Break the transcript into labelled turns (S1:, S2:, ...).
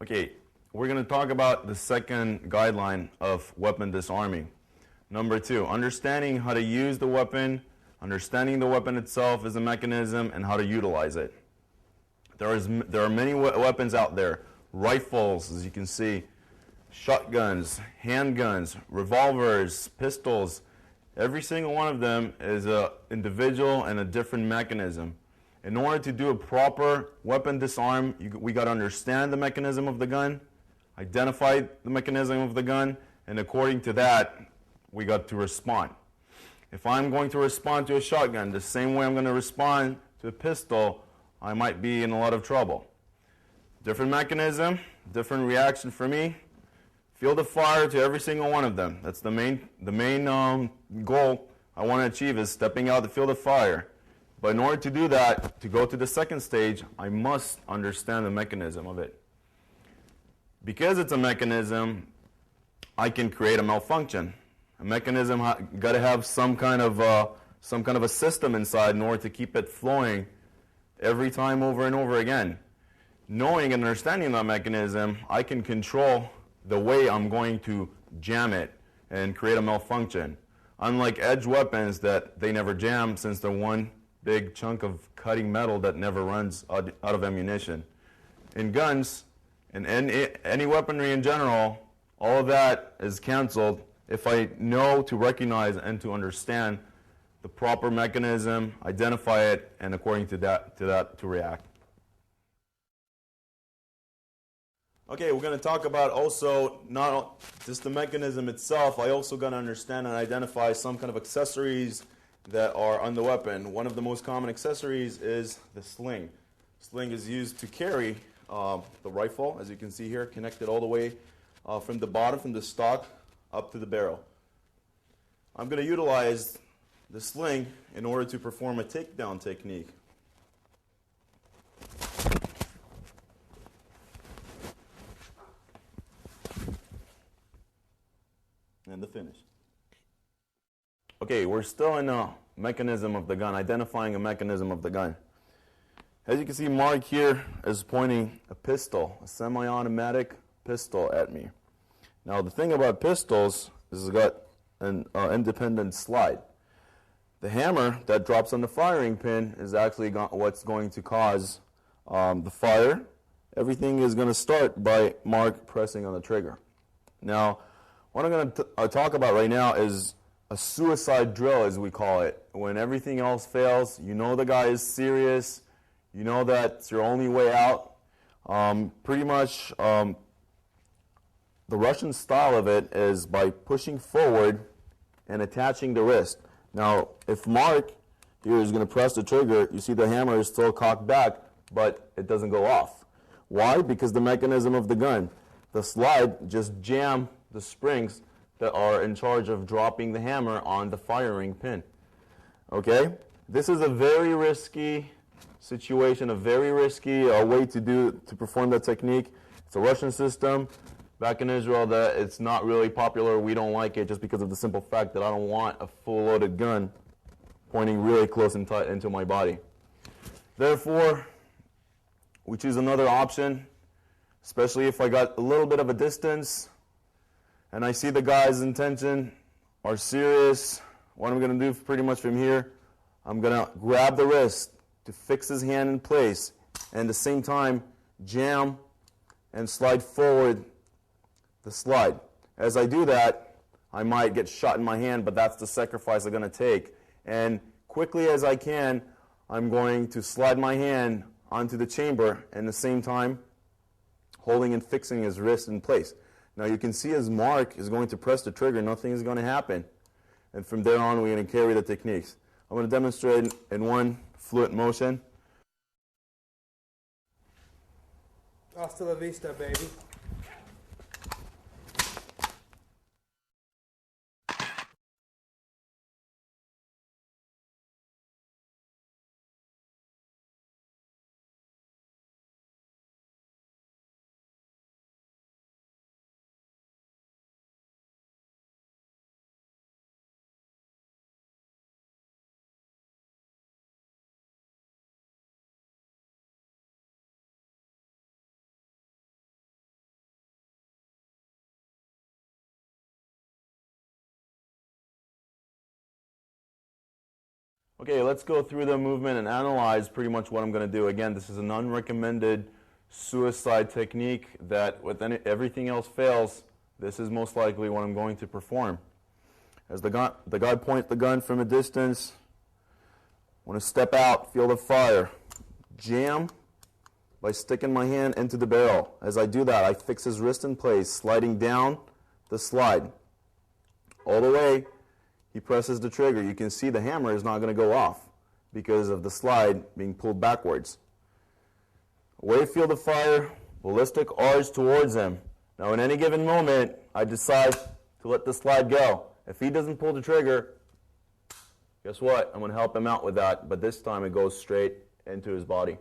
S1: Okay, we're going to talk about the second guideline of weapon disarming. Number 2, understanding how to use the weapon, understanding the weapon itself as a mechanism, and how to utilize it. There are many weapons out there. Rifles, as you can see, shotguns, handguns, revolvers, pistols. Every single one of them is an individual and a different mechanism. In order to do a proper weapon disarm, we got to understand the mechanism of the gun, identify the mechanism of the gun, and according to that, we got to respond. If I'm going to respond to a shotgun the same way I'm going to respond to a pistol, I might be in a lot of trouble. Different mechanism, different reaction for me. Field of fire to every single one of them. That's the main goal I want to achieve, is stepping out the field of fire. But in order to do that, to go to the second stage, I must understand the mechanism of it. Because it's a mechanism, I can create a malfunction. A mechanism got to have some kind of a system inside in order to keep it flowing every time over and over again. Knowing and understanding that mechanism, I can control the way I'm going to jam it and create a malfunction. Unlike edge weapons that they never jam, since they're one big chunk of cutting metal that never runs out of ammunition. In guns, and any weaponry in general, all of that is canceled if I know to recognize and to understand the proper mechanism, identify it, and according to that to react. Okay, we're going to talk about also not just the mechanism itself. I also got to understand and identify some kind of accessories that are on the weapon. One of the most common accessories is the sling. Sling is used to carry the rifle, as you can see here, connected all the way from the bottom, from the stock, up to the barrel. I'm going to utilize the sling in order to perform a takedown technique. And the finish. Okay, we're still in a mechanism of the gun, identifying a mechanism of the gun. As you can see, Mark here is pointing a pistol, a semi-automatic pistol at me. Now, the thing about pistols is it's got an independent slide. The hammer that drops on the firing pin is actually what's going to cause the fire. Everything is going to start by Mark pressing on the trigger. Now, what I'm going to talk about right now is a suicide drill, as we call it. When everything else fails, you know the guy is serious, you know that's your only way out. Pretty much the Russian style of it is by pushing forward and attaching the wrist. Now, if Mark here is going to press the trigger, you see the hammer is still cocked back, but it doesn't go off. Why? Because the mechanism of the gun. The slide just jam the springs that are in charge of dropping the hammer on the firing pin. Okay? This is a very risky situation, a very risky way to perform that technique. It's a Russian system. Back in Israel, that it's not really popular. We don't like it just because of the simple fact that I don't want a full loaded gun pointing really close and tight into my body. Therefore, we choose another option, especially if I got a little bit of a distance and I see the guy's intention are serious. What I'm going to do pretty much from here, I'm going to grab the wrist to fix his hand in place, and at the same time jam and slide forward the slide. As I do that, I might get shot in my hand, but that's the sacrifice I'm going to take. And quickly as I can, I'm going to slide my hand onto the chamber, and at the same time holding and fixing his wrist in place. Now you can see as Mark is going to press the trigger, nothing is going to happen. And from there on, we're going to carry the techniques. I'm going to demonstrate in one fluent motion.
S2: Hasta la vista, baby.
S1: Okay, let's go through the movement and analyze pretty much what I'm going to do. Again, this is an unrecommended suicide technique that with everything else fails, this is most likely what I'm going to perform. As the guy points the gun from a distance, I want to step out, feel the fire, jam by sticking my hand into the barrel. As I do that, I fix his wrist in place, sliding down the slide. All the way, he presses the trigger. You can see the hammer is not going to go off because of the slide being pulled backwards. Away, feel the fire, ballistic arch towards him. Now, in any given moment, I decide to let the slide go. If he doesn't pull the trigger, guess what? I'm going to help him out with that, but this time it goes straight into his body.